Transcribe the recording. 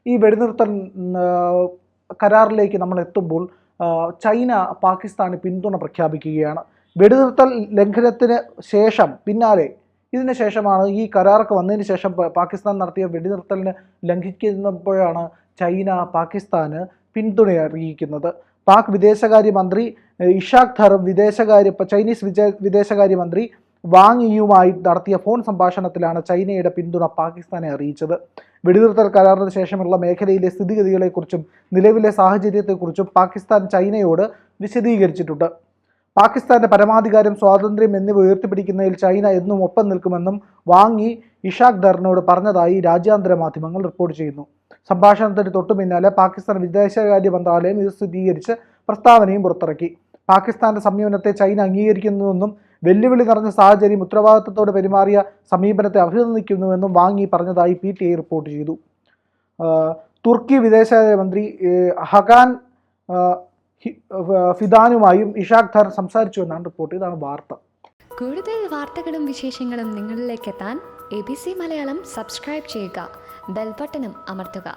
ഈ വെടിനിർത്തൽ കരാറിലേക്ക് നമ്മൾ എത്തുമ്പോൾ ചൈന പാകിസ്ഥാന് പിന്തുണ പ്രഖ്യാപിക്കുകയാണ്. വെടിനിർത്തൽ ലംഘനത്തിന് ശേഷം ഇതിന് ശേഷമാണ് ഈ കരാറൊക്കെ വന്നതിന് ശേഷം പാകിസ്ഥാൻ നടത്തിയ വെടിനിർത്തലിന് ലംഘിക്കുന്നപ്പോഴാണ് ചൈന പാകിസ്ഥാന് പിന്തുണ അറിയിക്കുന്നത്. പാക് വിദേശകാര്യമന്ത്രി ഇഷാഖ് ധർ ചൈനീസ് വിദേശകാര്യമന്ത്രി വാങ് യിയുമായി നടത്തിയ ഫോൺ സംഭാഷണത്തിലാണ് ചൈനയുടെ പിന്തുണ പാകിസ്ഥാനെ അറിയിച്ചത്. വെടിനിർത്തൽ കരാറിന് ശേഷമുള്ള മേഖലയിലെ സ്ഥിതിഗതികളെക്കുറിച്ചും നിലവിലെ സാഹചര്യത്തെക്കുറിച്ചും പാകിസ്ഥാൻ ചൈനയോട് വിശദീകരിച്ചിട്ടുണ്ട്. പാകിസ്ഥാന്റെ പരമാധികാരം, സ്വാതന്ത്ര്യം എന്നിവ ഉയർത്തിപ്പിടിക്കുന്നതിൽ ചൈന എന്നും ഒപ്പം നിൽക്കുമെന്നും വാങ് യി ഇഷാഖ് ധറിനോട് പറഞ്ഞതായി രാജ്യാന്തര മാധ്യമങ്ങൾ റിപ്പോർട്ട് ചെയ്യുന്നു. സംഭാഷണത്തിന് തൊട്ടു പിന്നാലെ പാകിസ്ഥാൻ വിദേശകാര്യ മന്ത്രാലയം ഇത് സ്ഥിരീകരിച്ച് പ്രസ്താവനയും പുറത്തിറക്കി. പാകിസ്ഥാന്റെ സംയമനത്തെ ചൈന അംഗീകരിക്കുന്നുവെന്നും വെല്ലുവിളി നിറഞ്ഞ സാഹചര്യം ഉത്തരവാദിത്തത്തോടെ പെരുമാറിയ സമീപനത്തെ അഭിനന്ദിക്കുന്നുവെന്നും വാങ് യി പറഞ്ഞതായി PTI റിപ്പോർട്ട് ചെയ്തു. തുർക്കി വിദേശകാര്യമന്ത്രി ഹകാൻ ഫിദാനുമായും ഇഷാഖ് ധർ സംസാരിച്ചുവെന്നാണ് റിപ്പോർട്ട്. ഇതാണ് വാർത്ത. കൂടുതൽ വാർത്തകളും വിശേഷങ്ങളും നിങ്ങളിലേക്ക് എത്താൻ ABC മലയാളം സബ്സ്ക്രൈബ് ചെയ്യുക, ബെൽ ബട്ടണും അമർത്തുക.